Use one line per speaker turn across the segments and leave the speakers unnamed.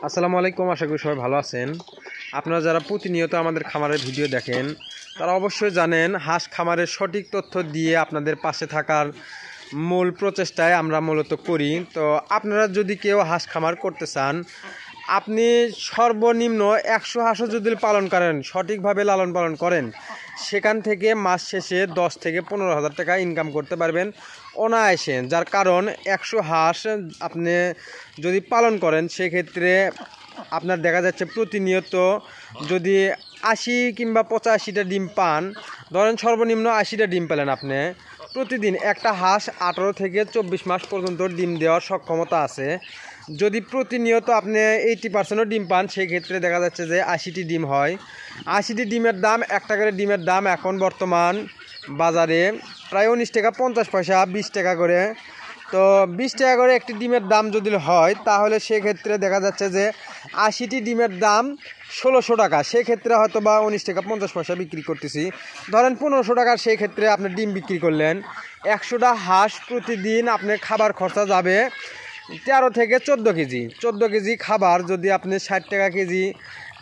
আসসালামু আলাইকুম, আশা করি সবাই ভালো আছেন। আপনারা যারা প্রতিনিয়ত আমাদের খামারের ভিডিও দেখেন তারা অবশ্যই জানেন হাঁস খামারের সঠিক তথ্য দিয়ে আপনাদের পাশে থাকার মূল প্রচেষ্টায় আমরা মূলত করি। তো আপনারা যদি কেউ হাঁস খামার করতে চান, আপনি সর্বনিম্ন 100 হাঁসও যদি পালন করেন, সঠিকভাবে লালন পালন করেন, সেখান থেকে মাস শেষে 10 থেকে 15,000 টাকা ইনকাম করতে পারবেন অনায়াসে। যার কারণ 100 হাঁস আপনি যদি পালন করেন সেক্ষেত্রে আপনার দেখা যাচ্ছে প্রতিনিয়ত যদি 80 কিংবা 85টা ডিম পান, ধরেন সর্বনিম্ন 80টা ডিম পেলেন, আপনি প্রতিদিন একটা হাঁস 18 থেকে 24 মাস পর্যন্ত ডিম দেওয়ার সক্ষমতা আছে। যদি প্রতিনিয়ত আপনি 80%ও ডিম পান, সেক্ষেত্রে দেখা যাচ্ছে যে 80টি ডিম হয়। 80টি ডিমের দাম, একটা করে ডিমের দাম এখন বর্তমান বাজারে প্রায় 19 টাকা 50 পয়সা, 20 টাকা করে। তো 20 টাকা করে একটি ডিমের দাম যদি হয়, তাহলে সেক্ষেত্রে দেখা যাচ্ছে যে 80টি ডিমের দাম 1600 টাকা। সেক্ষেত্রে হয়তো বা 19 টাকা 50 পয়সা বিক্রি করতেছি, ধরেন 1500 টাকার। সেই ক্ষেত্রে আপনি ডিম বিক্রি করলেন, 100টা হাঁস প্রতিদিন আপনার খাবার খরচা যাবে 13 থেকে 14 কেজি। 14 কেজি খাবার যদি আপনি 60 টাকা কেজি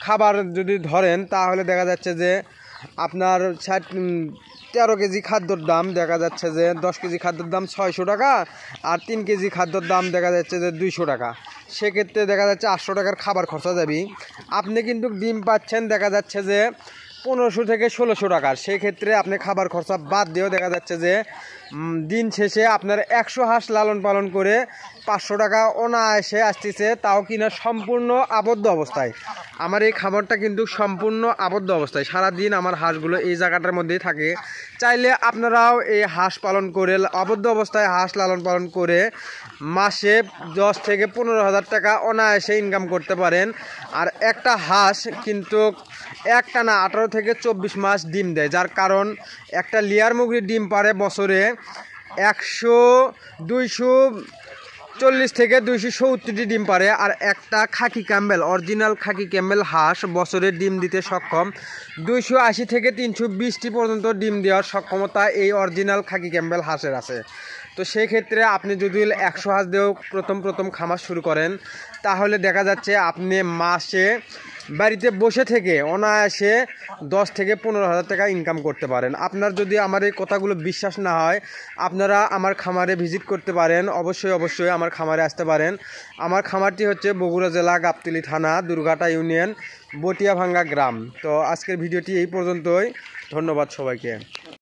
খাবার যদি ধরেন, তাহলে দেখা যাচ্ছে যে আপনার 13 কেজি খাদ্যর দাম দেখা যাচ্ছে যে 10 কেজি খাদ্যর দাম 600 টাকা, আর 3 কেজি খাদ্যর দাম দেখা যাচ্ছে যে 200 টাকা। সেক্ষেত্রে দেখা যাচ্ছে 800 টাকার খাবার খরচা যাবে। আপনি কিন্তু ডিম পাচ্ছেন দেখা যাচ্ছে যে 1500 থেকে 1600 টাকার। সেক্ষেত্রে আপনি খাবার খরচা বাদ দিয়েও দেখা যাচ্ছে যে দিন শেষে আপনার 100 হাঁস লালন পালন করে 500 টাকা অনায়াসে আসতেছে, তাও কিনা সম্পূর্ণ আবদ্ধ অবস্থায়। আমার এই খামারটা কিন্তু সম্পূর্ণ আবদ্ধ অবস্থায়, সারাদিন আমার হাঁসগুলো এই জায়গাটার মধ্যেই থাকে। চাইলে আপনারাও এই হাঁস পালন করে, আবদ্ধ অবস্থায় হাঁস লালন পালন করে মাসে 10 থেকে 15,000 টাকা অনায়াসে ইনকাম করতে পারেন। আর একটা হাঁস কিন্তু একটানা 18 থেকে 24 মাস ডিম দেয়। যার কারণ একটা লেয়ার মুরগির ডিম পারে বছরে 240 থেকে 270টি ডিম পারে। আর একটা খাকি ক্যাম্বেল, অরিজিনাল খাকি ক্যাম্বেল হাঁস বছরে ডিম দিতে সক্ষম 280 থেকে 320টি পর্যন্ত ডিম দেওয়ার সক্ষমতা এই অরিজিনাল খাকি ক্যাম্বেল হাঁসের আছে। তো সেই ক্ষেত্রে আপনি যদি 100 হাঁস দিয়েও প্রথম খামার শুরু করেন, তাহলে দেখা যাচ্ছে আপনি মাসে বাড়িতে বসে থেকে অনায়াসে 10 থেকে 15,000 টাকা ইনকাম করতে পারেন। আপনার যদি আমার এই কথাগুলো বিশ্বাস না হয়, আপনারা আমার খামারে ভিজিট করতে পারেন। অবশ্যই আমার খামারে আসতে পারেন। আমার খামারটি হচ্ছে বগুড়া জেলা গাবতলী থানা, দুর্গাটা ইউনিয়ন, বটিয়াভাঙ্গা গ্রাম। তো আজকের ভিডিওটি এই পর্যন্তই। ধন্যবাদ সবাইকে।